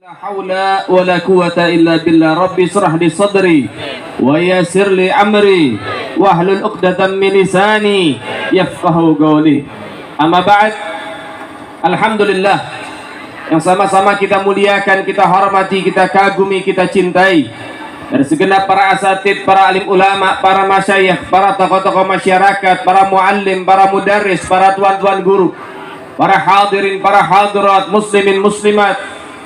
La haula wa la quwata illa billah. Rabbi shrah li sadri wa yassir li amri wahlul 'uqdatam min lisani yafqahu qawli. Amma ba'd. Alhamdulillah, yang sama-sama kita muliakan, kita hormati, kita kagumi, kita cintai, dari segenap para asatid, para alim ulama, para masyayikh, para tokoh-tokoh masyarakat, para muallim, para mudarris, para tuan-tuan guru, para hadirin, para hadirat, muslimin, muslimat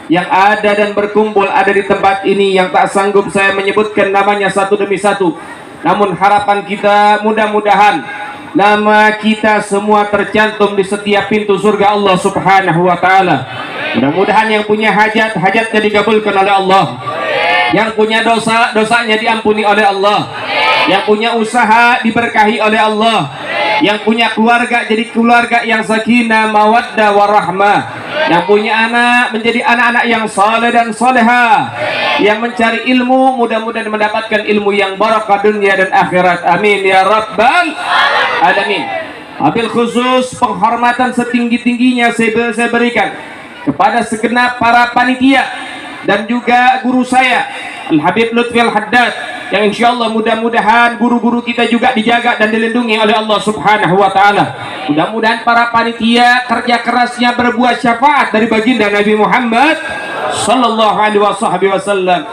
yang ada dan berkumpul ada di tempat ini, yang tak sanggup saya menyebutkan namanya satu demi satu. Namun harapan kita mudah-mudahan nama kita semua tercantum di setiap pintu surga Allah Subhanahu wa taala. Mudah-mudahan yang punya hajat, hajatnya dikabulkan oleh Allah. Yang punya dosa, dosanya diampuni oleh Allah. Yang punya usaha diberkahi oleh Allah. Yang punya keluarga jadi keluarga yang sakinah, mawaddah, warahmah. Yang punya anak menjadi anak-anak yang saleh dan soleha. Yang mencari ilmu mudah-mudahan mendapatkan ilmu yang barakah dunia dan akhirat. Amin ya rabbal alamin. Wabil khusus penghormatan setinggi-tingginya saya berikan kepada segenap para panitia dan juga guru saya Al-Habib Lutfi Al-Haddad, yang insyaallah mudah-mudahan guru-guru kita juga dijaga dan dilindungi oleh Allah Subhanahu wa taala. Mudah-mudahan para panitia kerja kerasnya berbuah syafaat dari baginda Nabi Muhammad sallallahu alaihi wasallam.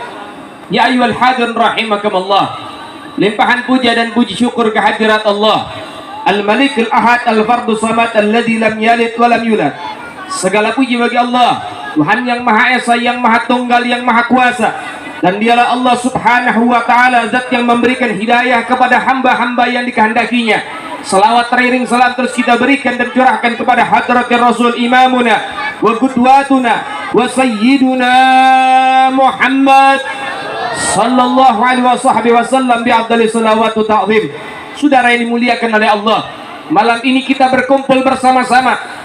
Ya ayyuhal hadirin rahimakumullah. Limpahan puja dan puji syukur kehadirat Allah Al-Malik Al-Ahad Al-Fardu Samad alladzi lam yalid wa lam yulad. Segala puji bagi Allah, Tuhan yang Maha Esa, yang Maha Tunggal, yang Maha Kuasa. Dan dialah Allah Subhanahu wa ta'ala, zat yang memberikan hidayah kepada hamba-hamba yang dikehendakinya. Salawat teriring salam terus kita berikan dan curahkan kepada hadratir Rasul imamuna wa qudwatuna wa sayyiduna Muhammad sallallahu alaihi wasallam bi afdhalis salawat wa ta'zim. Saudara yang dimuliakan oleh Allah, malam ini kita berkumpul bersama-sama.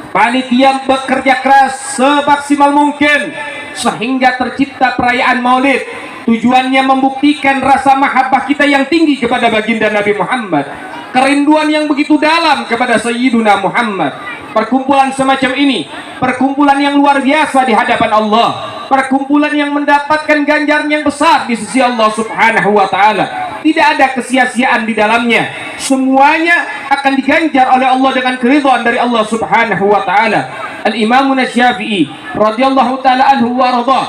Panitia bekerja keras semaksimal mungkin sehingga tercipta perayaan Maulid. Tujuannya membuktikan rasa mahabbah kita yang tinggi kepada baginda Nabi Muhammad, kerinduan yang begitu dalam kepada Sayyiduna Muhammad. Perkumpulan semacam ini perkumpulan yang luar biasa di hadapan Allah, perkumpulan yang mendapatkan ganjaran yang besar di sisi Allah Subhanahu wa taala. Tidak ada kesia-siaan di dalamnya. Semuanya akan diganjar oleh Allah dengan keridhaan dari Allah Subhanahu wa taala. Al-Imam Asy-Syafi'i radhiyallahu taala anhu wa radha,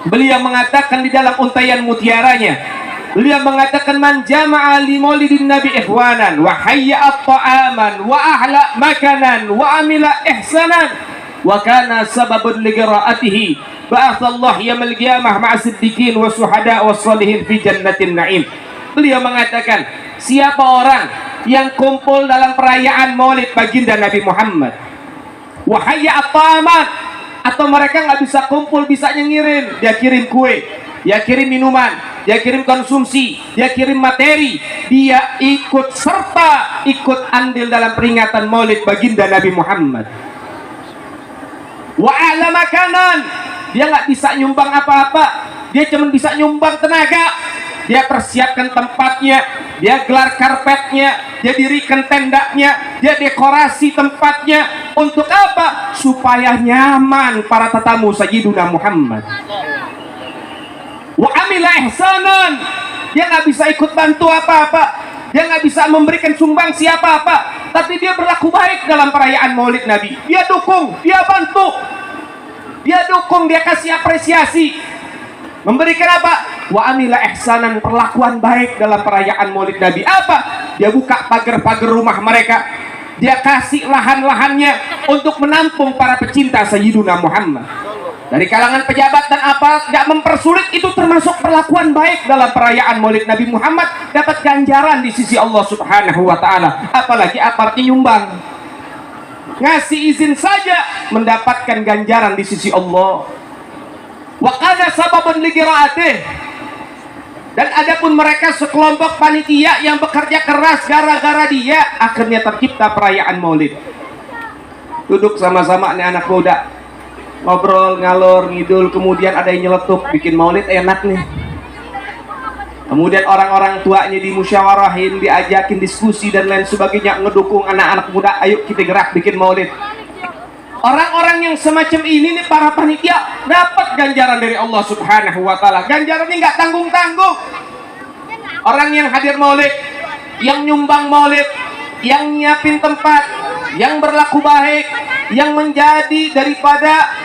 beliau mengatakan di dalam Untaian Mutiaranya, beliau mengatakan, man jama'a li maulidin nabi ikhwanan wa hayya'a ta'aman wa ahla makanan wa amila ihsanan wa kana sababun li qiraatihi ba'athallahu yaumil qiyamah ma'a siddiqin wa syuhada was shalihin fi jannatin na'im. Beliau mengatakan, siapa orang yang kumpul dalam perayaan Maulid baginda Nabi Muhammad, wa hayya'a ta'aman, atau mereka nggak bisa kumpul, bisa ngirim, dia kirim kue, dia kirim minuman, dia kirim konsumsi, dia kirim materi, dia ikut serta, ikut andil dalam peringatan Maulid baginda Nabi Muhammad. Wa a'la makanan, dia nggak bisa nyumbang apa-apa, dia cuma bisa nyumbang tenaga. Dia persiapkan tempatnya, dia gelar karpetnya, dia dirikan tendanya, dia dekorasi tempatnya. Untuk apa? Supaya nyaman para tetamu Sayyiduna Muhammad. Wa amila ihsanan, dia nggak bisa ikut bantu apa-apa, dia nggak bisa memberikan sumbang siapa apa, tapi dia berlaku baik dalam perayaan Maulid Nabi. Dia dukung, dia bantu, dia dukung, dia kasih apresiasi. Memberikan apa? Wa amila ihsanan, perlakuan baik dalam perayaan Maulid Nabi. Apa? Dia buka pagar-pagar rumah mereka, dia kasih lahan-lahannya untuk menampung para pecinta Sayyiduna Muhammad. Dari kalangan pejabat dan apa, tidak mempersulit, itu termasuk perlakuan baik dalam perayaan Maulid Nabi Muhammad, dapat ganjaran di sisi Allah Subhanahu wa taala. Apalagi apartnya nyumbang, ngasih izin saja mendapatkan ganjaran di sisi Allah. Wa kana sababun li qiraatih, dan adapun mereka sekelompok panitia yang bekerja keras, gara-gara dia akhirnya tercipta perayaan Maulid. Duduk sama-sama nih anak muda, ngobrol ngalor ngidul, kemudian ada yang nyeletuk, bikin Maulid enak nih. Kemudian orang-orang tuanya dimusyawarahin, diajakin diskusi dan lain sebagainya, ngedukung anak-anak muda, ayo kita gerak bikin Maulid. Orang-orang yang semacam ini nih, para panitia, dapat ganjaran dari Allah Subhanahu wa Ta'ala. Ganjarannya nggak tanggung-tanggung. Orang yang hadir maulid, yang nyumbang maulid, yang nyiapin tempat, yang berlaku baik, yang menjadi daripada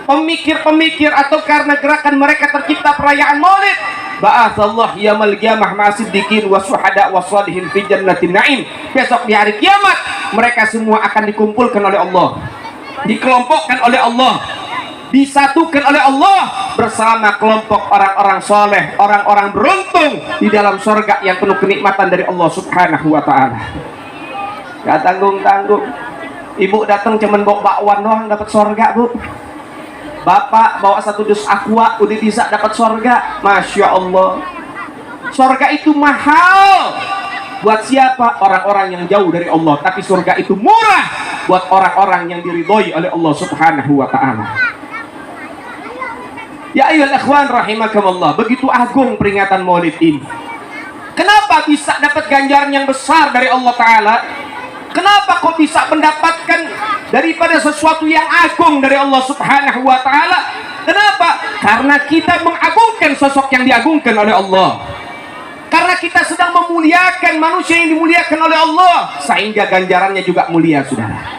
pemikir-pemikir atau karena gerakan mereka tercipta perayaan maulid. Ba'atsallahu yaumil qiyamah ma'asiddiqin wa syuhada wa shalihin fi jannatin na'im. Besok di hari kiamat mereka semua akan dikumpulkan oleh Allah, dikelompokkan oleh Allah, disatukan oleh Allah bersama kelompok orang-orang soleh, orang-orang beruntung di dalam surga yang penuh kenikmatan dari Allah Subhanahu wa Ta'ala. Gak tanggung-tanggung. Ibu datang cuman bawa bakwan doang dapat surga, Bu. Bapak bawa 1 dus aqua udah bisa dapat surga. Masya Allah. Surga itu mahal. Buat siapa? Orang-orang yang jauh dari Allah. Tapi surga itu murah buat orang-orang yang diridhoi oleh Allah Subhanahu wa Ta'ala. Ya ayyuhal ikhwan rahimakumullah, begitu agung peringatan Maulid ini. Kenapa bisa dapat ganjaran yang besar dari Allah Ta'ala? Kenapa kok bisa mendapatkan daripada sesuatu yang agung dari Allah Subhanahu wa Ta'ala? Kenapa? Karena kita mengagungkan sosok yang diagungkan oleh Allah. Karena kita sedang memuliakan manusia yang dimuliakan oleh Allah, sehingga ganjarannya juga mulia, saudara.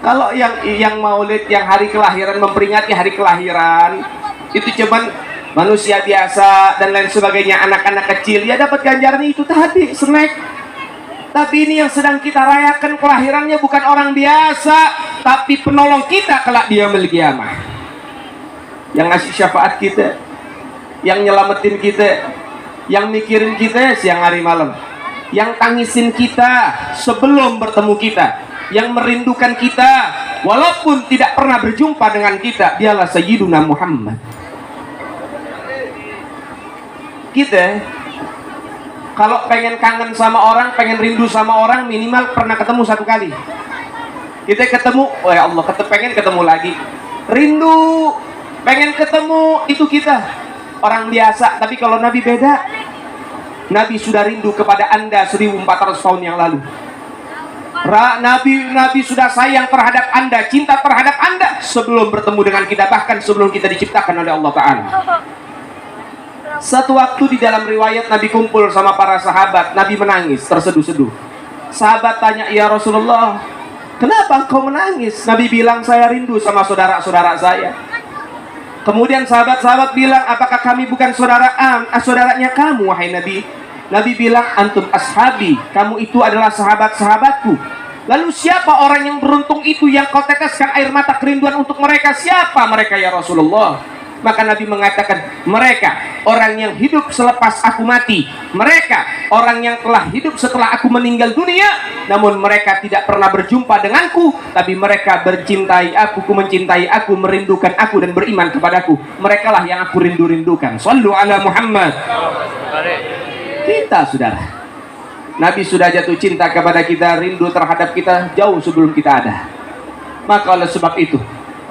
Kalau yang maulid, yang hari kelahiran, memperingati hari kelahiran, itu cuman manusia biasa dan lain sebagainya, anak-anak kecil, ya dapat ganjarannya itu tadi, snack. Tapi ini yang sedang kita rayakan kelahirannya bukan orang biasa, tapi penolong kita kelak di yaumil qiyamah. Yang ngasih syafaat kita, yang nyelamatin kita, yang mikirin kita siang hari malam, yang tangisin kita sebelum bertemu kita, yang merindukan kita walaupun tidak pernah berjumpa dengan kita, dialah Sayyiduna Muhammad. Kita kalau pengen kangen sama orang, pengen rindu sama orang, minimal pernah ketemu 1 kali. Kita ketemu, oh ya Allah, pengen ketemu lagi. Rindu, pengen ketemu, itu kita orang biasa. Tapi kalau Nabi beda. Nabi sudah rindu kepada Anda 1400 tahun yang lalu. Nabi sudah sayang terhadap Anda, cinta terhadap Anda sebelum bertemu dengan kita, bahkan sebelum kita diciptakan oleh Allah Ta'ala. Satu waktu di dalam riwayat Nabi kumpul sama para sahabat, Nabi menangis terseduh-seduh. Sahabat tanya, ya Rasulullah, kenapa engkau menangis? Nabi bilang, saya rindu sama saudara-saudara saya. Kemudian sahabat-sahabat bilang, apakah kami bukan saudaranya kamu, wahai Nabi? Nabi bilang, antum ashabi, kamu itu adalah sahabat-sahabatku. Lalu siapa orang yang beruntung itu yang kau teteskan air mata kerinduan untuk mereka? Siapa mereka ya Rasulullah? Maka Nabi mengatakan, mereka orang yang hidup selepas aku mati, mereka orang yang telah hidup setelah aku meninggal dunia, namun mereka tidak pernah berjumpa denganku, tapi mereka mencintai aku, merindukan aku dan beriman kepadaku. Mereka lah yang aku rindu-rindukan. Shallu ala Muhammad. Kita, saudara, Nabi sudah jatuh cinta kepada kita, rindu terhadap kita jauh sebelum kita ada. Maka oleh sebab itu,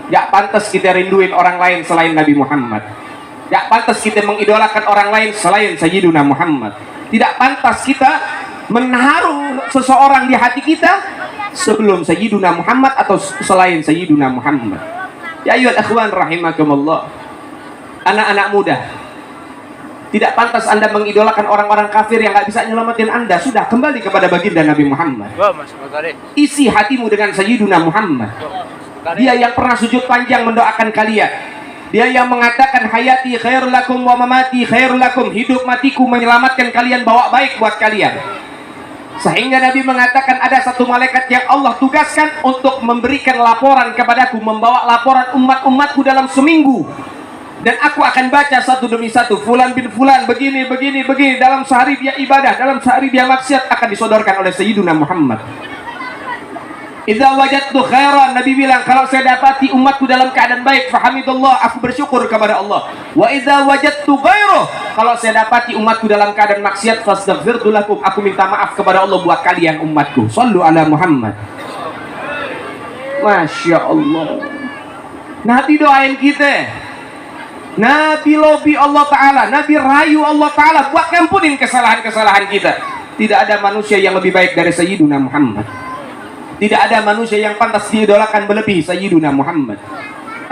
gak pantas kita rinduin orang lain selain Nabi Muhammad. Gak pantas kita mengidolakan orang lain selain Sayyiduna Muhammad. Tidak pantas kita menaruh seseorang di hati kita sebelum Sayyiduna Muhammad atau selain Sayyiduna Muhammad. Ya ayyuhal ikhwan rahimakumullah. Anak-anak muda, tidak pantas Anda mengidolakan orang-orang kafir yang gak bisa nyelamatin Anda. Sudah, kembali kepada baginda Nabi Muhammad. Isi hatimu dengan Sayyiduna Muhammad. Dia yang pernah sujud panjang mendoakan kalian. Dia yang mengatakan hayati khairul lakum wa mamati khairul lakum. Hidup matiku menyelamatkan kalian, bawa baik buat kalian. Sehingga Nabi mengatakan ada satu malaikat yang Allah tugaskan untuk memberikan laporan kepadaku, membawa laporan umat-umatku dalam seminggu. Dan aku akan baca satu demi satu. Fulan bin Fulan begini. Dalam sehari dia ibadah, dalam sehari dia maksiat, akan disodorkan oleh Sayyiduna Muhammad. Idza wajadtu khairan, Nabi bilang, kalau saya dapati umatku dalam keadaan baik, fahamidullah, aku bersyukur kepada Allah. Wa idza wajadtu ghairuh, kalau saya dapati umatku dalam keadaan maksiat, fastaghfirtu lakum, aku minta maaf kepada Allah buat kalian umatku. Shallu ala Muhammad. Masya Allah. Nabi doain kita, Nabi lobi Allah Ta'ala, Nabi rayu Allah Ta'ala buat ngampunin kesalahan-kesalahan kita. Tidak ada manusia yang lebih baik dari Sayyiduna Muhammad. Tidak ada manusia yang pantas diidolakan melebihi Sayyiduna Muhammad.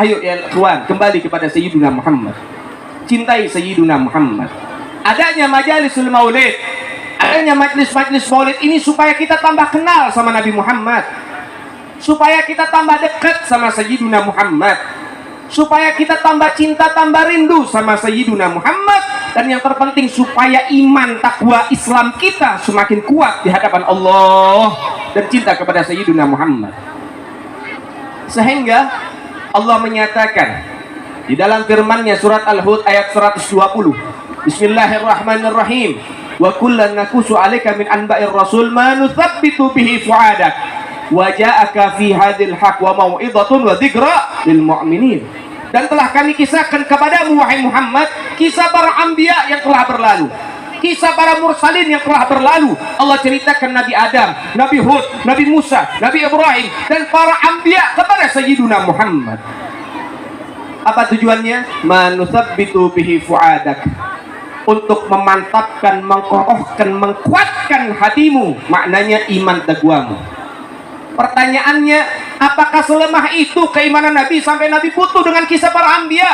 Ayo ya kawan, kembali kepada Sayyiduna Muhammad. Cintai Sayyiduna Muhammad. Adanya majalisul maulid, adanya majlis-majlis maulid ini supaya kita tambah kenal sama Nabi Muhammad, supaya kita tambah dekat sama Sayyiduna Muhammad, supaya kita tambah cinta, tambah rindu sama Sayyiduna Muhammad, dan yang terpenting supaya iman, takwa, Islam kita semakin kuat di hadapan Allah dan cinta kepada Sayyiduna Muhammad. Sehingga Allah menyatakan di dalam firman-Nya surat Al-Hud ayat 120, Bismillahirrahmanirrahim, wa kullan nakusu 'alaika min anba'ir rasul ma nuthabbitu bihi fu'adak wa ja'aka fi hadhil haq wa mau'izatun wa dzikra lil mu'minin. Dan telah kami kisahkan kepadamu wahai Muhammad kisah para anbiya yang telah berlalu, kisah para mursalin yang telah berlalu. Allah ceritakan Nabi Adam, Nabi Hud, Nabi Musa, Nabi Ibrahim, dan para anbiya kepada Sayyiduna Muhammad. Apa tujuannya? Manusabbitu bihi fu'adak, untuk memantapkan, mengkokohkan, mengkuatkan hatimu, maknanya iman takwamu. Pertanyaannya, apakah selemah itu keimanan Nabi sampai Nabi butuh dengan kisah para anbiya?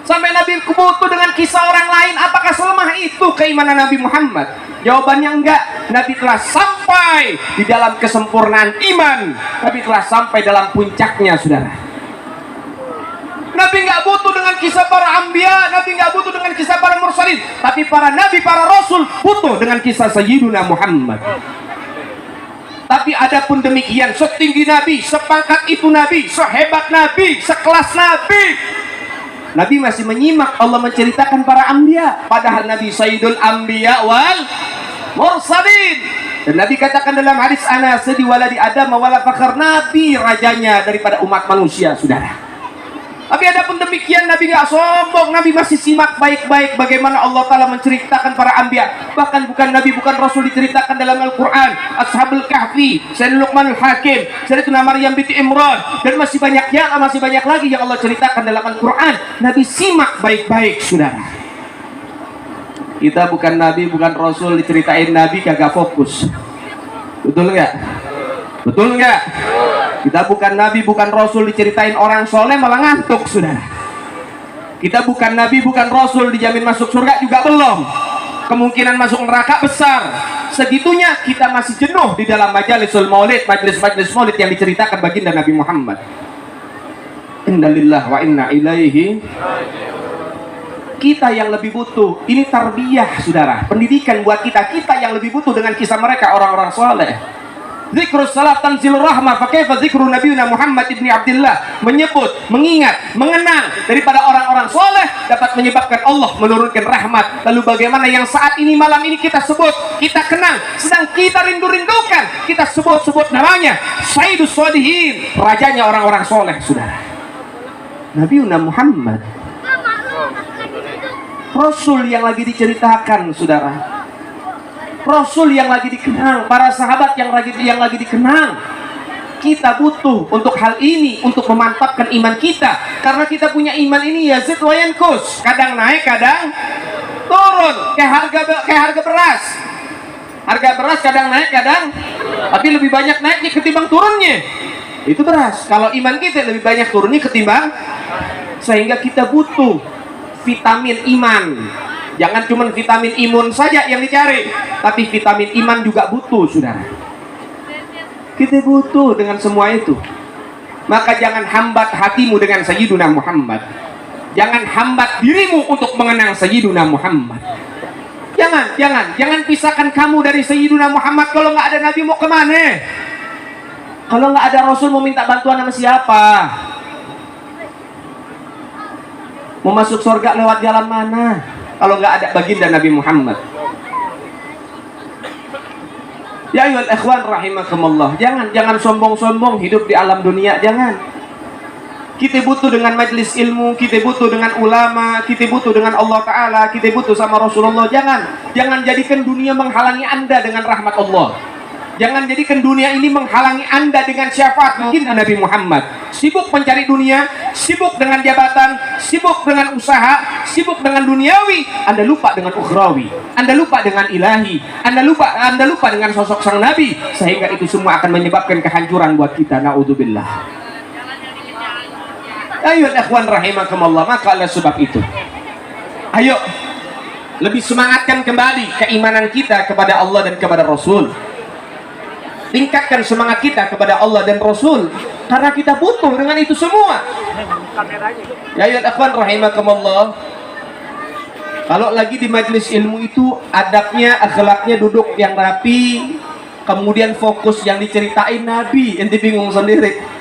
Sampai Nabi butuh dengan kisah orang lain? Apakah selemah itu keimanan Nabi Muhammad? Jawabannya enggak. Nabi telah sampai di dalam kesempurnaan iman. Nabi telah sampai dalam puncaknya, saudara. Nabi nggak butuh dengan kisah para anbiya, Nabi nggak butuh dengan kisah para mursalin, tapi para nabi, para rasul butuh dengan kisah Sayyiduna Muhammad. Tapi adapun demikian, setinggi Nabi, sepangkat itu Nabi, sehebat Nabi, sekelas Nabi, Nabi masih menyimak Allah menceritakan para anbiya, padahal Nabi Sayyidul Anbiya wal Mursalin. Dan Nabi katakan dalam hadis, ana sedi waladi Adam wala fakhr, Nabi rajanya daripada umat manusia, saudara. Tapi adapun demikian, Nabi nggak sombong, Nabi masih simak baik-baik bagaimana Allah Ta'ala menceritakan para anbiya. Bahkan bukan Nabi, bukan Rasul, diceritakan dalam Al-Quran, Ashabul Kahfi, Sayyidina Luqmanul Hakim, Sayyidina Maryam binti Imran, dan masih banyak lagi yang Allah ceritakan dalam Al-Quran. Nabi simak baik-baik, saudara. Kita bukan Nabi, bukan Rasul, diceritain Nabi kagak fokus. Betul nggak? Betul nggak? Kita bukan Nabi, bukan Rasul, diceritain orang soleh malah ngantuk, saudara. Kita bukan Nabi, bukan Rasul, dijamin masuk surga juga belum. Kemungkinan masuk neraka besar. Segitunya kita masih jenuh di dalam majalisul maulid, majlis-majlis maulid yang diceritakan baginda Nabi Muhammad. Inna lillahi wa inna ilaihi. Kita yang lebih butuh, ini tarbiyah, saudara, pendidikan buat kita yang lebih butuh dengan kisah mereka, orang-orang soleh. Zikrus salat tanzilur rahmah, fakaifa zikru nabiyuna Muhammad ibni Abdillah, menyebut, mengingat, mengenang daripada orang-orang soleh dapat menyebabkan Allah menurunkan rahmat. Lalu bagaimana yang saat ini, malam ini kita sebut, kita kenang, sedang kita rindu-rindukan, kita sebut-sebut namanya, Sayyidus Shodihin, rajanya orang-orang soleh, saudara, Nabiyuna Muhammad, Rasul yang lagi diceritakan, saudara, Rasul yang lagi dikenang, para sahabat yang lagi dikenang. Kita butuh untuk hal ini, untuk memantapkan iman kita, karena kita punya iman ini yazid wa yanqus, kadang naik kadang turun, kayak harga beras. Harga beras kadang naik kadang, tapi lebih banyak naiknya ketimbang turunnya. Itu beras. Kalau iman kita lebih banyak turunnya ketimbang, sehingga kita butuh vitamin iman. Jangan cuma vitamin imun saja yang dicari, tapi vitamin iman juga butuh, saudara. Kita butuh dengan semua itu. Maka jangan hambat hatimu dengan Sayyiduna Muhammad. Jangan hambat dirimu untuk mengenang Sayyiduna Muhammad. Jangan pisahkan kamu dari Sayyiduna Muhammad. Kalau nggak ada Nabi mau kemana? Kalau nggak ada Rasul mau minta bantuan sama siapa? Mau masuk surga lewat jalan mana? Kalau nggak ada baginda Nabi Muhammad. Ya ayyuhal ikhwan rahimakumullah, jangan sombong-sombong hidup di alam dunia, jangan. Kita butuh dengan majelis ilmu, kita butuh dengan ulama, kita butuh dengan Allah Ta'ala, kita butuh sama Rasulullah. Jangan jadikan dunia menghalangi Anda dengan rahmat Allah. Jangan jadikan dunia ini menghalangi Anda dengan syafaat baginda Nabi Muhammad. Sibuk mencari dunia, sibuk dengan jabatan, sibuk dengan usaha, sibuk dengan duniawi, Anda lupa dengan ukhrawi, Anda lupa dengan ilahi, Anda lupa dengan sosok sang Nabi, sehingga itu semua akan menyebabkan kehancuran buat kita. Naudzubillah. Ayo ikhwan rahimakumullah. Maka oleh sebab itu, ayo lebih semangatkan kembali keimanan kita kepada Allah dan kepada Rasul. Tingkatkan semangat kita kepada Allah dan Rasul, karena kita butuh dengan itu semua. Ya ayyuhal akhwan rahimakumullah. Kalau lagi di majelis ilmu itu adabnya, akhlaknya duduk yang rapi, kemudian fokus yang diceritain Nabi, ente bingung sendiri.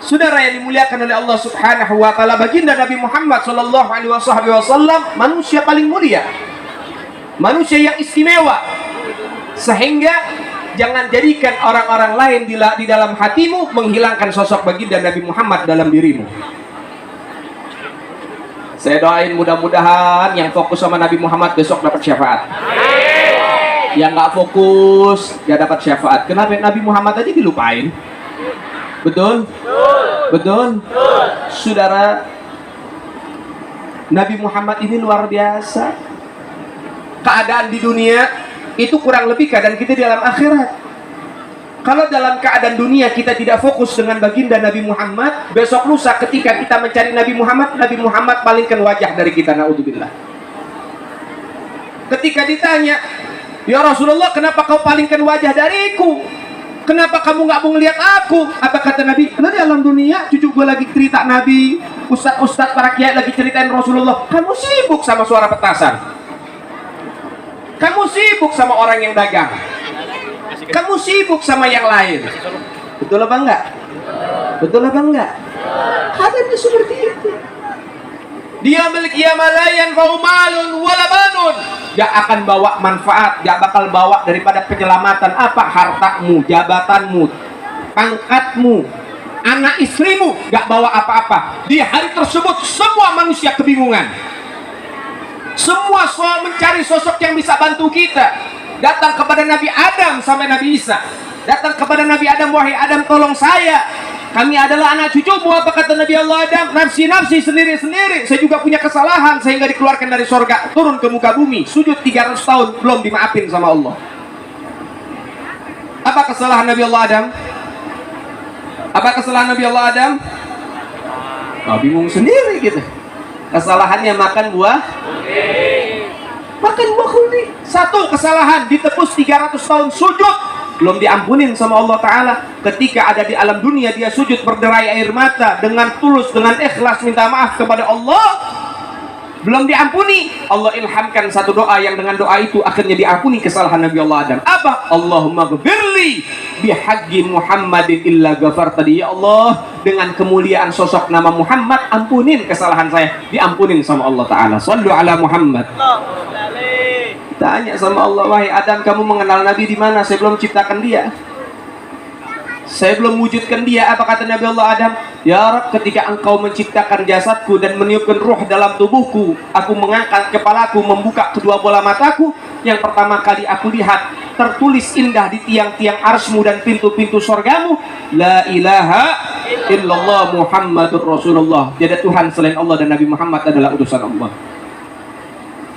Saudara yang dimuliakan oleh Allah Subhanahu wa taala, baginda Nabi Muhammad sallallahu alaihi wasallam manusia paling mulia, manusia yang istimewa, sehingga jangan jadikan orang-orang lain di dalam hatimu menghilangkan sosok baginda Nabi Muhammad dalam dirimu. Saya doain mudah-mudahan yang fokus sama Nabi Muhammad besok dapat syafaat. Yang nggak fokus nggak dapat syafaat. Kenapa Nabi Muhammad tadi dilupain? Betul? Betul? Saudara, Nabi Muhammad ini luar biasa. Keadaan di dunia itu kurang lebih keadaan kita di alam akhirat. Kalau dalam keadaan dunia kita tidak fokus dengan baginda Nabi Muhammad, besok lusa ketika kita mencari Nabi Muhammad palingkan wajah dari kita. Naudzubillah. Ketika ditanya, ya Rasulullah, kenapa kau palingkan wajah dariku? Kenapa kamu nggak mau ngelihat aku? Apa kata Nabi? Karena di alam dunia cucu gue lagi cerita Nabi, ustadz para kiai lagi ceritain Rasulullah. Kamu sibuk sama suara petasan. Kamu sibuk sama orang yang dagang. Kamu sibuk sama yang lain. Betul apa enggak? Betul apa enggak? Keadaannya seperti itu. Dia milik yamalayan faumalun walabanun. Gak akan bawa manfaat, gak bakal bawa daripada penyelamatan apa? Hartamu, jabatanmu, pangkatmu, anak istrimu, gak bawa apa-apa. Di hari tersebut semua manusia kebingungan. Semua soal mencari sosok yang bisa bantu kita. Datang kepada Nabi Adam sampai Nabi Isa. Datang kepada Nabi Adam, wahai Adam tolong saya. Kami adalah anak cucumu. Apa kata Nabi Allah Adam? Nafsi-nafsi sendiri-sendiri. Saya juga punya kesalahan sehingga dikeluarkan dari surga, turun ke muka bumi. Sujud 300 tahun belum dimaafin sama Allah. Apa kesalahan Nabi Allah Adam? Apa kesalahan Nabi Allah Adam? Oh, bingung sendiri gitu. Kesalahannya makan buah khuldi. Satu kesalahan ditebus 300 tahun sujud belum diampunin sama Allah Ta'ala. Ketika ada di alam dunia dia sujud berderai air mata dengan tulus, dengan ikhlas minta maaf kepada Allah, belum diampuni. Allah ilhamkan satu doa yang dengan doa itu akhirnya diampuni kesalahan Nabi Allah Adam. Apa? Allahumma ghfirli bihaqqi Muhammadin illa ghafarta. Ya Allah, dengan kemuliaan sosok nama Muhammad, ampunin kesalahan saya. Diampunin sama Allah Ta'ala. Sallu ala Muhammad. Tanya sama Allah, wahai Adam, kamu mengenal Nabi di mana? Saya belum ciptakan dia. Saya belum wujudkan dia. Apa kata Nabi Allah Adam? Ya Rabb, ketika engkau menciptakan jasadku dan meniupkan ruh dalam tubuhku, aku mengangkat kepalaku, membuka kedua bola mataku. Yang pertama kali aku lihat, tertulis indah di tiang-tiang arsmu dan pintu-pintu surgamu, La ilaha illallah Muhammadur Rasulullah. Tiada Tuhan selain Allah dan Nabi Muhammad adalah utusan Allah.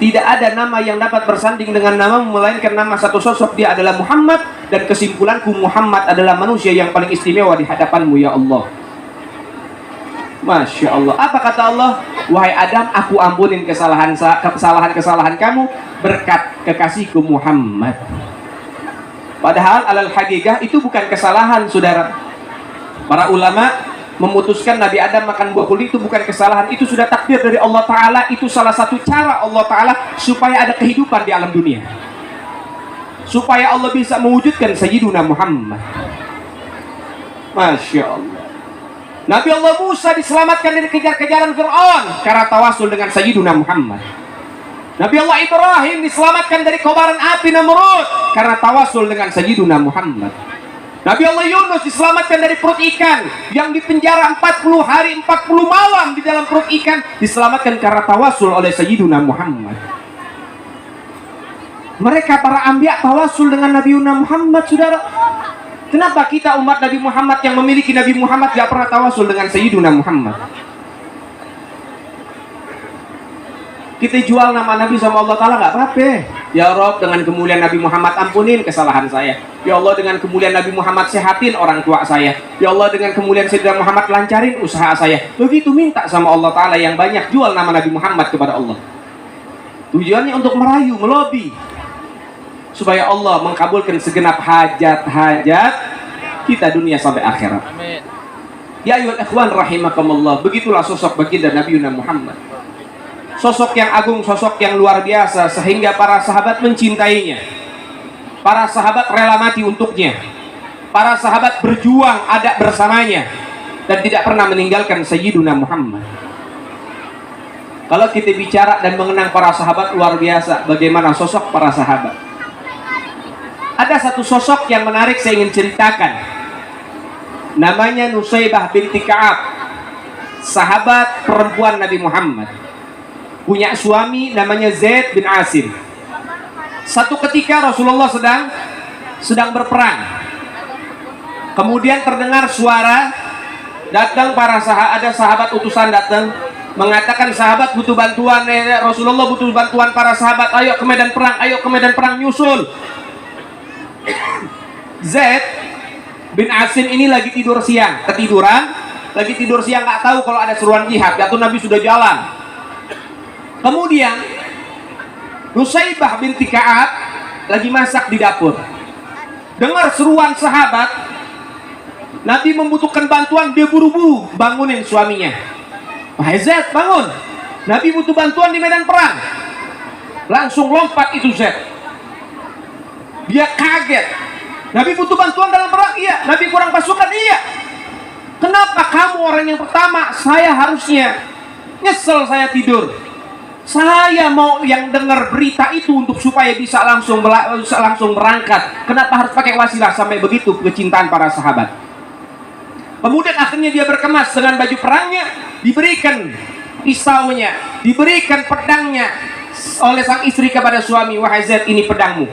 Tidak ada nama yang dapat bersanding dengan namamu melainkan nama satu sosok, dia adalah Muhammad. Dan kesimpulanku, Muhammad adalah manusia yang paling istimewa di hadapanmu ya Allah. Masya Allah. Apa kata Allah? Wahai Adam, aku ampunin kesalahan kamu berkat kekasihku Muhammad. Padahal alal hakikah itu bukan kesalahan, saudara. Para ulama memutuskan Nabi Adam makan buah khuldi itu bukan kesalahan, itu sudah takdir dari Allah Ta'ala. Itu salah satu cara Allah Ta'ala supaya ada kehidupan di alam dunia, supaya Allah bisa mewujudkan Sayyiduna Muhammad. Masya Allah. Nabi Allah Musa diselamatkan dari kejar-kejaran Fir'aun karena tawasul dengan Sayyiduna Muhammad. Nabi Allah Ibrahim diselamatkan dari kobaran api Namrud karena tawasul dengan Sayyiduna Muhammad. Nabi Allah Yunus diselamatkan dari perut ikan yang dipenjara 40 hari 40 malam di dalam perut ikan, diselamatkan karena tawasul oleh Sayyiduna Muhammad. Mereka para anbiya tawasul dengan Nabi Muhammad, saudara. Kenapa kita umat Nabi Muhammad yang memiliki Nabi Muhammad gak pernah tawasul dengan Sayyiduna Muhammad? Kita jual nama Nabi sama Allah Ta'ala gak apa-apa. Ya Rob, dengan kemuliaan Nabi Muhammad ampunin kesalahan saya. Ya Allah, dengan kemuliaan Nabi Muhammad sehatin orang tua saya. Ya Allah, dengan kemuliaan Sayyidina Muhammad lancarin usaha saya. Begitu minta sama Allah Ta'ala yang banyak, jual nama Nabi Muhammad kepada Allah. Tujuannya untuk merayu, melobi, supaya Allah mengkabulkan segenap hajat-hajat kita dunia sampai akhirat. Amin. Ya ayyuhal ikhwan rahimakumullah. Begitulah sosok baginda Nabi Muhammad. Sosok yang agung, sosok yang luar biasa, sehingga para sahabat mencintainya. Para sahabat rela mati untuknya. Para sahabat berjuang ada bersamanya dan tidak pernah meninggalkan Sayyiduna Muhammad. Kalau kita bicara dan mengenang para sahabat, luar biasa bagaimana sosok para sahabat. Ada satu sosok yang menarik saya ingin ceritakan. Namanya Nusaybah binti Ka'ab, sahabat perempuan Nabi Muhammad. Punya suami namanya Zaid bin Asim. Satu ketika Rasulullah sedang berperang. Kemudian terdengar suara, datang para sahabat, ada sahabat utusan datang mengatakan sahabat butuh bantuan, Rasulullah butuh bantuan para sahabat, ayo ke medan perang, nyusul. Zaid bin Asim ini lagi tidur siang, lagi tidur siang, nggak tahu kalau ada seruan jihad, atau Nabi sudah jalan. Kemudian Nusaybah binti Ka'ab lagi masak di dapur. Dengar seruan sahabat, Nabi membutuhkan bantuan, dia buru-buru bangunin suaminya. Wahai Zaid, bangun, Nabi butuh bantuan di medan perang. Langsung lompat itu Zaid. Dia kaget. Nabi butuh bantuan dalam perang? Iya. Nabi kurang pasukan? Iya. Kenapa kamu orang yang pertama? Saya harusnya. Nyesel saya tidur. Saya mau yang dengar berita itu untuk supaya bisa langsung berangkat. Kenapa harus pakai wasilah? Sampai begitu kecintaan para sahabat. Kemudian akhirnya dia berkemas dengan baju perangnya, diberikan pisaunya, diberikan pedangnya oleh sang istri kepada suami. Wahai Zaid, ini pedangmu,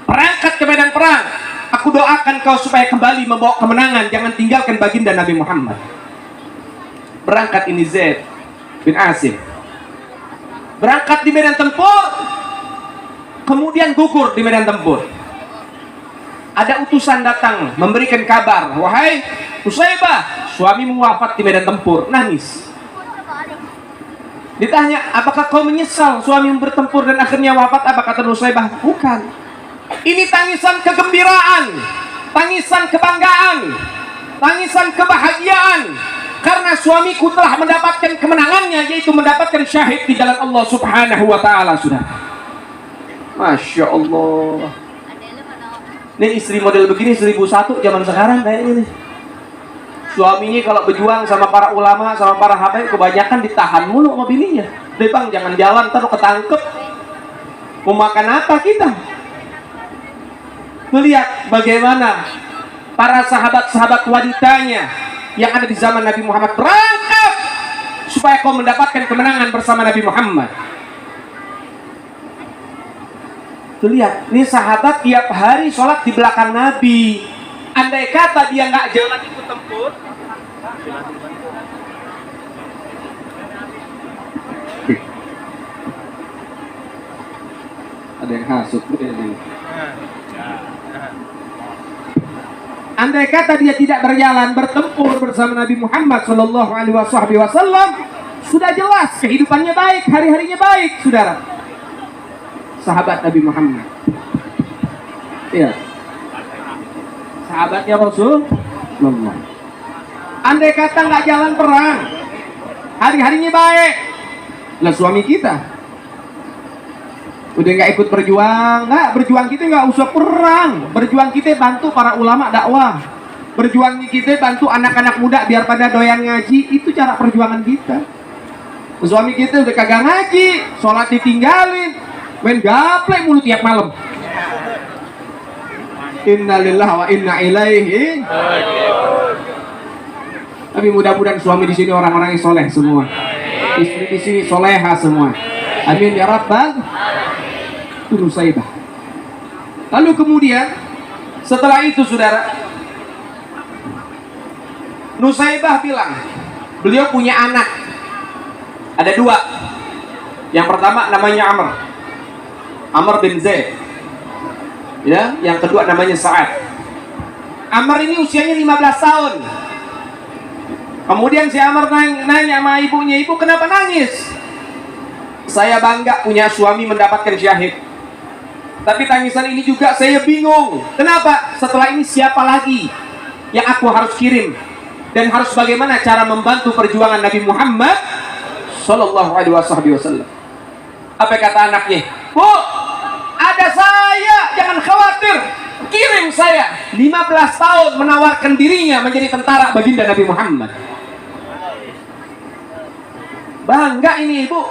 berangkat ke medan perang. Aku doakan kau supaya kembali membawa kemenangan, jangan tinggalkan baginda Nabi Muhammad. Berangkat ini Zaid bin Asim, berangkat di medan tempur, kemudian gugur di medan tempur. Ada utusan datang memberikan kabar, wahai Nusaybah, suamimu wafat di medan tempur. Nangis. Ditanya, apakah kau menyesal suamimu bertempur dan akhirnya wafat? Apa kata Nusaybah? Bukan. Ini tangisan kegembiraan, tangisan kebanggaan, tangisan kebahagiaan, karena suamiku telah mendapatkan kemenangannya, yaitu mendapatkan syahid di jalan Allah Subhanahu wa ta'ala. Sudah. Masya Allah. Ini istri model begini 1001 zaman sekarang kayaknya nih. Suaminya kalau berjuang sama para ulama, sama para habaib, kebanyakan ditahan mulu sama bininya. Deh bang, jangan jalan, ntar ketangkep. Mau makan apa kita? Melihat bagaimana para sahabat-sahabat wanitanya yang ada di zaman Nabi Muhammad berangkat supaya kau mendapatkan kemenangan bersama Nabi Muhammad. Tuh lihat, ini sahabat tiap hari sholat di belakang Nabi. Andai kata dia nggak jalan ikut tempur, ada yang hasut. Andai kata dia tidak berjalan bertempur bersama Nabi Muhammad Shallallahu Alaihi Wasallam, sudah jelas kehidupannya baik, hari-harinya baik, saudara. Sahabat Nabi Muhammad, iya, sahabatnya Rasulullah. Andai kata nggak jalan perang, hari-harinya baik. Lah suami kita udah nggak ikut berjuang, berjuang kita nggak usah perang, berjuang kita bantu para ulama dakwah, berjuang kita bantu anak-anak muda biar pada doyan ngaji. Itu cara perjuangan kita. Suami kita udah kagak ngaji, sholat ditinggalin, main gaplek mulu tiap malam. Innalillahi wa inna ilaihi. Tapi mudah-mudahan suami di sini orang-orang yang soleh semua, istri di sini soleha semua. Amin ya rabbal. Nusaybah Lalu kemudian setelah itu saudara, Nusaybah bilang, beliau punya anak, ada dua. Yang pertama namanya Amr bin Zaid, ya. Yang kedua namanya Sa'ad. Amr ini usianya 15 tahun. Kemudian si Amr nanya sama ibunya, ibu kenapa nangis? Saya bangga punya suami mendapatkan syahid, tapi tangisan ini juga saya bingung. Kenapa? Setelah ini siapa lagi yang aku harus kirim? Dan harus bagaimana cara membantu perjuangan Nabi Muhammad Sallallahu Alaihi Wasallam. Apa kata anaknya? Bu, ada saya, jangan khawatir, kirim saya. 15 tahun menawarkan dirinya menjadi tentara baginda Nabi Muhammad. Bangga ini ibu,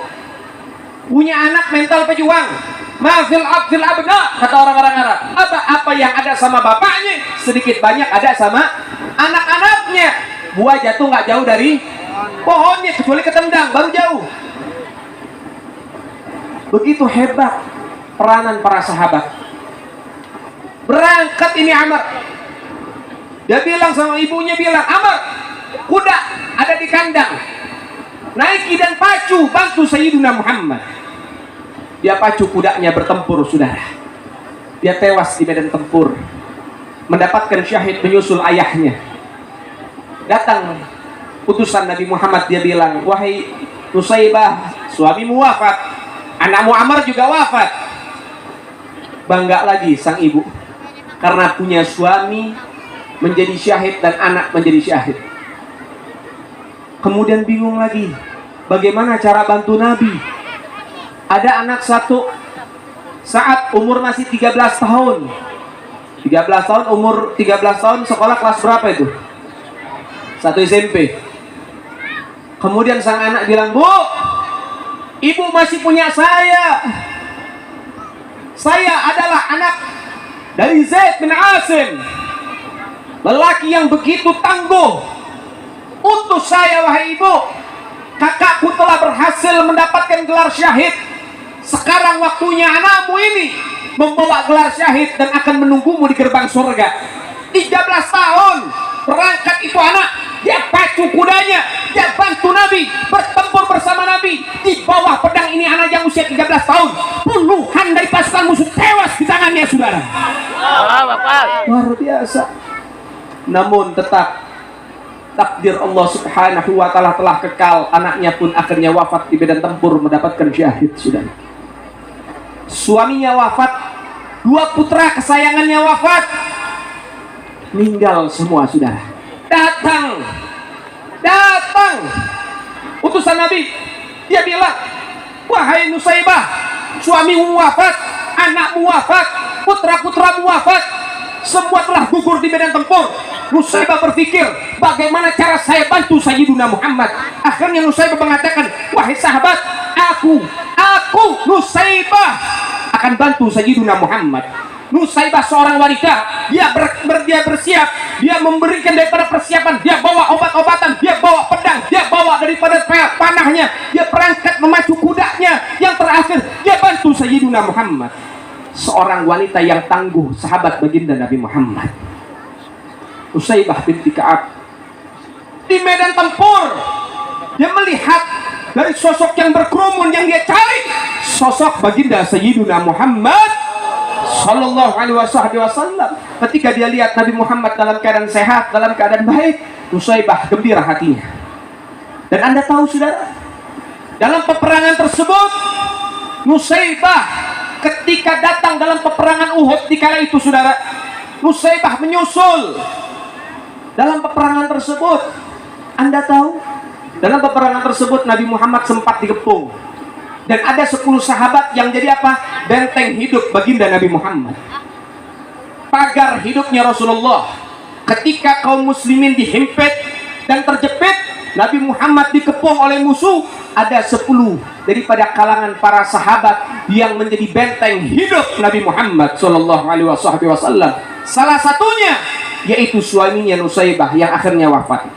punya anak mental pejuang. Mafil abdil abna, kata orang-orang Arab. Apa yang ada sama bapaknya, sedikit banyak ada sama anak-anaknya. Buah jatuh nggak jauh dari pohonnya, kecuali ketendang baru jauh. Begitu hebat peranan para sahabat. Berangkat ini Amr, dia bilang sama ibunya, bilang, Amr, kuda ada di kandang, naiki dan pacu, bantu Sayyidina Muhammad. Dia pacu kudanya bertempur saudara. Dia tewas di medan tempur, mendapatkan syahid menyusul ayahnya. Datang utusan Nabi Muhammad, dia bilang, wahai Nusaybah, suamimu wafat, anakmu Amr juga wafat. Bangga lagi sang ibu karena punya suami menjadi syahid dan anak menjadi syahid. Kemudian bingung lagi, bagaimana cara bantu Nabi? Ada anak satu, saat umur masih 13 tahun. 13 tahun, umur 13 tahun, sekolah kelas berapa itu? 1 SMP. Kemudian sang anak bilang, Bu, ibu masih punya saya. Saya adalah anak dari Zaid bin Asim, lelaki yang begitu tangguh. Utus saya, wahai ibu, kakakku telah berhasil mendapatkan gelar syahid. Sekarang waktunya anakmu ini membawa gelar syahid dan akan menunggumu di gerbang surga. 13 tahun berangkat itu anak, dia pacu kudanya, dia bantu Nabi, bertempur bersama Nabi. Di bawah pedang ini anak yang usia 13 tahun, puluhan dari pasukan musuh tewas di tangannya saudara. Luar biasa. Namun tetap takdir Allah Subhanahu wa Ta'ala telah kekal. Anaknya pun akhirnya wafat di medan tempur, mendapatkan syahid saudara. Suaminya wafat, 2 putra kesayangannya wafat, meninggal semua saudara. Datang utusan Nabi, dia bilang, wahai Nusaybah, suamimu wafat, anakmu wafat, putra-putramu wafat, semua telah gugur di medan tempur. Nusaybah berpikir, bagaimana cara saya bantu Sayyidina Muhammad? Akhirnya Nusaybah mengatakan, wahai sahabat, aku Nusaybah akan bantu Sayyidina Muhammad. Nusaybah seorang wanita, dia bersiap, dia memberikan daripada persiapan, dia bawa obat-obatan, dia bawa pedang, dia bawa daripada panahnya, dia perangkat memacu kudanya, yang terakhir dia bantu Sayyidina Muhammad. Seorang wanita yang tangguh, sahabat baginda Nabi Muhammad. Nusaybah binti Ka'ab di medan tempur, dia melihat dari sosok yang berkerumun yang dia cari, sosok baginda Sayyidina Muhammad Sallallahu Alaihi Wasallam. Ketika dia lihat Nabi Muhammad dalam keadaan sehat, dalam keadaan baik, Nusaybah gembira hatinya. Dan Anda tahu saudara, dalam peperangan tersebut, Nusaybah ketika datang dalam peperangan Uhud di kala itu saudara, Nusaybah menyusul dalam peperangan tersebut. Anda tahu, dalam peperangan tersebut Nabi Muhammad sempat dikepung, dan ada 10 sahabat yang jadi apa? Benteng hidup baginda Nabi Muhammad, pagar hidupnya Rasulullah. Ketika kaum muslimin dihimpit dan terjepit, Nabi Muhammad dikepung oleh musuh, ada 10 daripada kalangan para sahabat yang menjadi benteng hidup Nabi Muhammad Sallallahu Alaihi Wasallam. Salah satunya yaitu suaminya Nusaybah yang akhirnya wafat.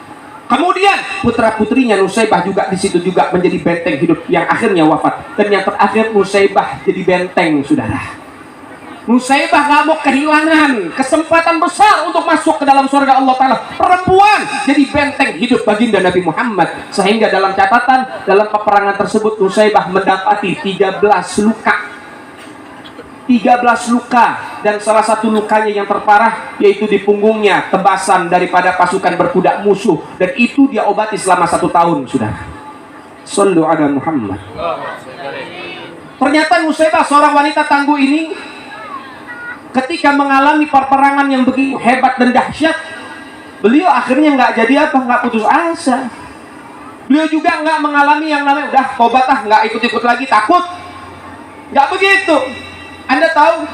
Kemudian putra-putrinya Nusaybah juga di situ juga menjadi benteng hidup yang akhirnya wafat. Dan yang terakhir Nusaybah jadi benteng saudara. Nusaibah nggak mau kehilangan kesempatan besar untuk masuk ke dalam surga Allah Ta'ala. Perempuan jadi benteng hidup baginda Nabi Muhammad. Sehingga dalam catatan, dalam peperangan tersebut Nusaibah mendapati 13 luka. 13 luka. Dan salah satu lukanya yang terparah yaitu di punggungnya, tebasan daripada pasukan berkuda musuh. Dan itu dia obati selama 1 tahun sudah. Sallu ala Muhammad. Ternyata Nusaibah, seorang wanita tangguh ini, ketika mengalami peperangan yang begitu hebat dan dahsyat, beliau akhirnya nggak jadi apa, nggak putus asa. Beliau juga nggak mengalami yang namanya udah tobat nggak ikut-ikut lagi, takut. Nggak begitu. Anda tahu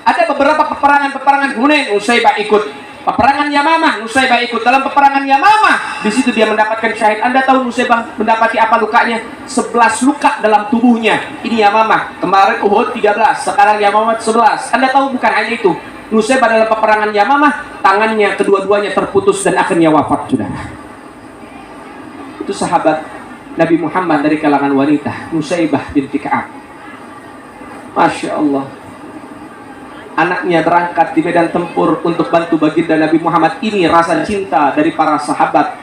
ada beberapa peperangan kemudian Nusaibah ikut. Peperangan Yamamah, Nusaibah ikut. Dalam peperangan Yamamah, di situ dia mendapatkan syahid. Anda tahu Nusaibah mendapati apa lukanya? 11 luka dalam tubuhnya. Ini Yamamah. Kemarin Uhud 13, sekarang Yamamah 11. Anda tahu bukan hanya itu. Nusaibah dalam peperangan Yamamah, tangannya kedua-duanya terputus dan akhirnya wafat, saudara. Itu sahabat Nabi Muhammad dari kalangan wanita, Nusaibah binti Ka'ab. Masya Allah. Anaknya berangkat di medan tempur untuk bantu baginda Nabi Muhammad. Ini rasa cinta dari para sahabat,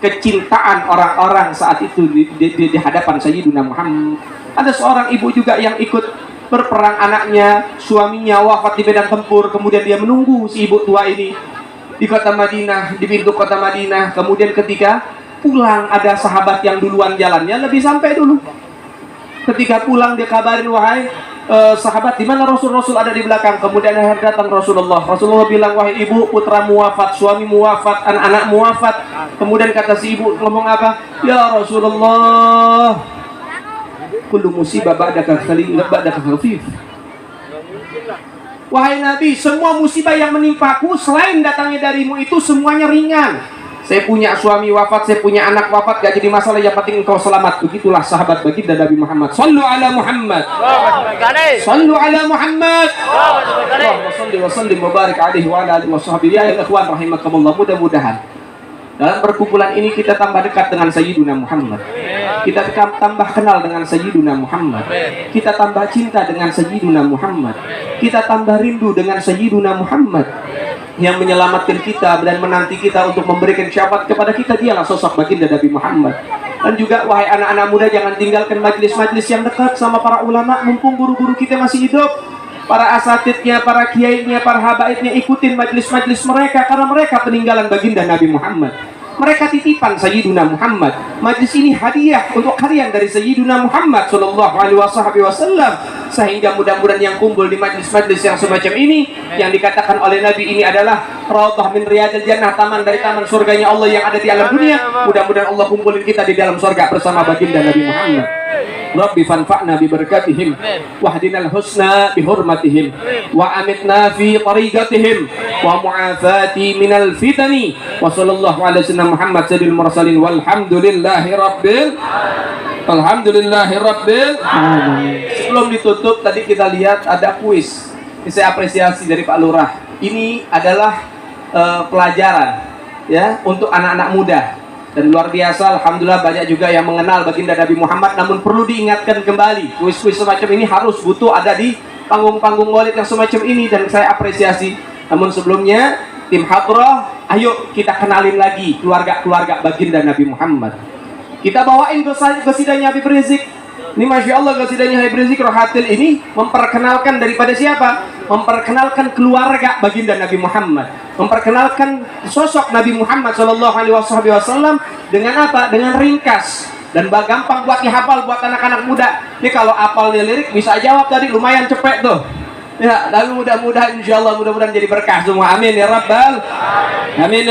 kecintaan orang-orang saat itu di hadapan Sayyidina Muhammad. Ada seorang ibu juga yang ikut berperang, anaknya, suaminya wafat di medan tempur. Kemudian dia menunggu si ibu tua ini di kota Madinah, di pintu kota Madinah. Kemudian ketika pulang, ada sahabat yang duluan jalannya, lebih sampai dulu. Ketika pulang dia kabarin, wahai sahabat, di mana Rasul ada di belakang. Kemudian akhirnya datang Rasulullah. Rasulullah bilang, wahai ibu, putramu wafat, suamimu wafat, anak-anakmu wafat. Kemudian kata si ibu ngomong apa? Ya Rasulullah, kullu musibah ba'daka khafif. Wahai Nabi, semua musibah yang menimpaku selain datangnya darimu itu semuanya ringan. Saya punya suami wafat, saya punya anak wafat, gak jadi masalah, yang penting engkau selamat. Begitulah sahabat baginda Nabi Muhammad. Sallu ala Muhammad. Sallu ala Muhammad. Allahumma salli wa sallim wa barik alaihi wa ala alihi wa sahbihi. Ya ikhwan rahimakumullah, mudah-mudahan dalam perkumpulan ini kita tambah dekat dengan Sayyiduna Muhammad. Kita tambah kenal dengan Sayyiduna Muhammad. Kita tambah cinta dengan Sayyiduna Muhammad. Kita tambah rindu dengan Sayyiduna Muhammad yang menyelamatkan kita dan menanti kita untuk memberikan syafaat kepada kita. Dialah sosok baginda Nabi Muhammad. Dan juga wahai anak-anak muda, jangan tinggalkan majlis-majlis yang dekat sama para ulama, mumpung guru-guru kita masih hidup. Para asatidnya, para kiainya, para habaibnya, ikutin majlis-majlis mereka, karena mereka peninggalan baginda Nabi Muhammad. Mereka titipan Sayyiduna Muhammad. Majlis ini hadiah untuk kalian dari Sayyiduna Muhammad sallallahu alaihi wasallam. Sehingga mudah-mudahan yang kumpul di majlis-majlis yang semacam ini, yang dikatakan oleh Nabi ini adalah raudhah min riyadil jannah, taman dari taman surganya Allah yang ada di alam dunia. Mudah-mudahan Allah kumpulin kita di dalam surga bersama baginda Nabi Muhammad. Rabbi fanfa'na bi barakatihim wahdinal husna bi hurmatihim wa amitna fi tariqatihim wa mu'afati minal fitani wa sallallahu ala sayyidina Muhammad sayyidil mursalin walhamdulillahi rabbil alamin. Sebelum ditutup, tadi kita lihat ada kuis. Ini saya apresiasi dari Pak Lurah. Ini adalah pelajaran ya untuk anak-anak muda. Dan luar biasa, alhamdulillah banyak juga yang mengenal baginda Nabi Muhammad. Namun perlu diingatkan kembali, kuis-kuis semacam ini harus butuh ada di panggung-panggung maulid yang semacam ini. Dan saya apresiasi. Namun sebelumnya, tim Hadrah, ayo kita kenalin lagi keluarga-keluarga baginda Nabi Muhammad. Kita bawain qasidahnya Habib Rizik. Ini Masya Allah, qasidahnya Habib Rizik Rohatil ini memperkenalkan daripada siapa? Memperkenalkan keluarga baginda Nabi Muhammad, memperkenalkan sosok Nabi Muhammad sallallahu alaihi wasallam dengan apa? Dengan ringkas dan gampang buat dihafal buat anak-anak muda. Ini kalau hafalnya lirik bisa jawab tadi, lumayan cepet tuh. Ya, lalu mudah-mudahan insyaallah mudah-mudahan jadi berkah semua. Amin ya rabbal alamin.